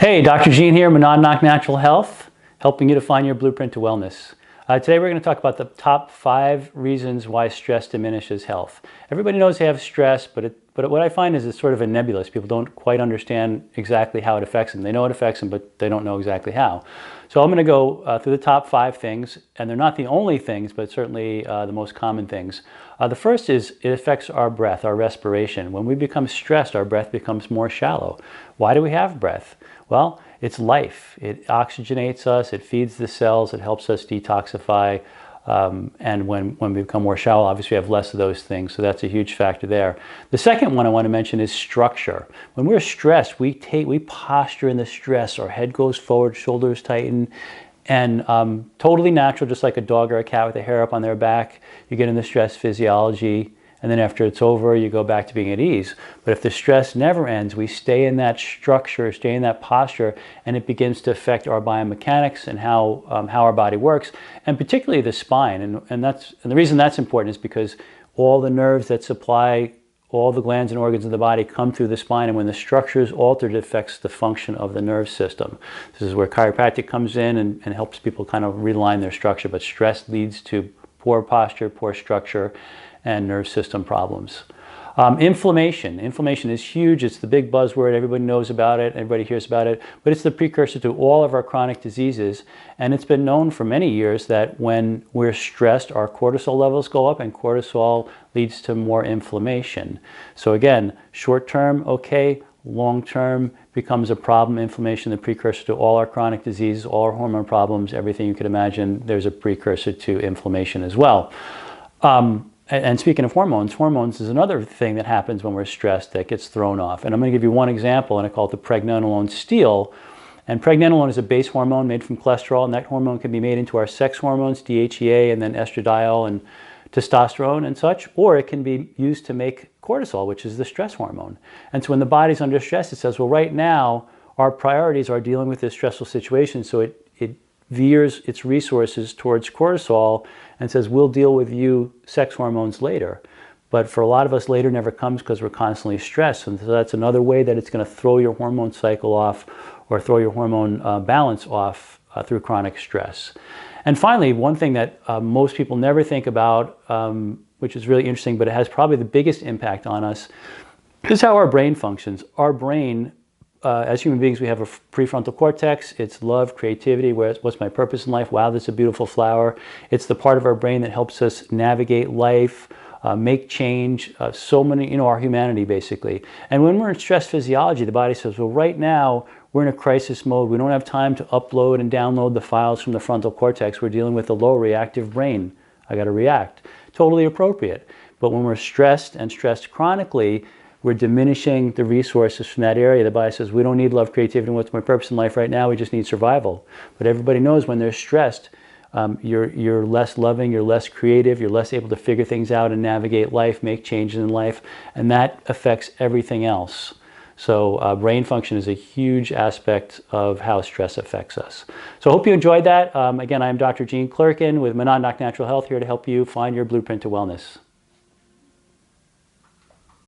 Hey, Dr. Gene here, Monadnock Natural Health, helping you to find your blueprint to wellness. Today we're going to talk about the top 5 reasons why stress diminishes health. Everybody knows they have stress, but what I find is it's sort of a nebulous. People don't quite understand exactly how it affects them. They know it affects them, but they don't know exactly how. So I'm going to go through the top 5 things, and they're not the only things, but certainly the most common things. The first is it affects our breath, our respiration. When we become stressed, our breath becomes more shallow. Why do we have breath? Well, it's life. It oxygenates us, it feeds the cells, it helps us detoxify, and when we become more shallow, obviously we have less of those things, so that's a huge factor there. The second one I want to mention is structure. When we're stressed, we posture in the stress, our head goes forward, shoulders tighten, and totally natural, just like a dog or a cat with a hair up on their back. You get in the stress physiology, and then after it's over, you go back to being at ease. But if the stress never ends, we stay in that structure, stay in that posture, and it begins to affect our biomechanics and how our body works, and particularly the spine. And the reason that's important is because all the nerves that supply all the glands and organs of the body come through the spine, and when the structure is altered, it affects the function of the nerve system. This is where chiropractic comes in and helps people kind of realign their structure. But stress leads to poor posture, poor structure, and nerve system problems. Inflammation. Inflammation is huge. It's the big buzzword. Everybody knows about it. Everybody hears about it. But it's the precursor to all of our chronic diseases. And it's been known for many years that when we're stressed, our cortisol levels go up, and cortisol leads to more inflammation. So again, short term, okay. Long term becomes a problem. Inflammation, the precursor to all our chronic diseases, all our hormone problems, everything you could imagine, there's a precursor to inflammation as well. And speaking of hormones is another thing that happens when we're stressed that gets thrown off. And I'm going to give you one example, and I call it the pregnenolone steal. And pregnenolone is a base hormone made from cholesterol, and that hormone can be made into our sex hormones, DHEA, and then estradiol and testosterone and such, or it can be used to make cortisol, which is the stress hormone. And so when the body's under stress, it says, well, right now, our priorities are dealing with this stressful situation, so it veers its resources towards cortisol and says, we'll deal with you sex hormones later. But for a lot of us, later never comes because we're constantly stressed. And so that's another way that it's going to throw your hormone cycle off or throw your hormone balance off through chronic stress. And finally, one thing that most people never think about, which is really interesting, but it has probably the biggest impact on us, is how our brain functions. Our brain, as human beings, we have a prefrontal cortex. It's love, creativity. What's my purpose in life? Wow, that's a beautiful flower. It's the part of our brain that helps us navigate life, make change, so many, our humanity basically. And when we're in stress physiology, the body says, well, right now we're in a crisis mode. We don't have time to upload and download the files from the frontal cortex. We're dealing with a low reactive brain. I got to react. Totally appropriate. But when we're stressed and stressed chronically, we're diminishing the resources from that area. The body says, we don't need love, creativity, and what's my purpose in life right now? We just need survival. But everybody knows when they're stressed, you're less loving, you're less creative, you're less able to figure things out and navigate life, make changes in life, and that affects everything else. So brain function is a huge aspect of how stress affects us. So I hope you enjoyed that. Again, I'm Dr. Gene Clerkin with Monadnock Natural Health, here to help you find your blueprint to wellness.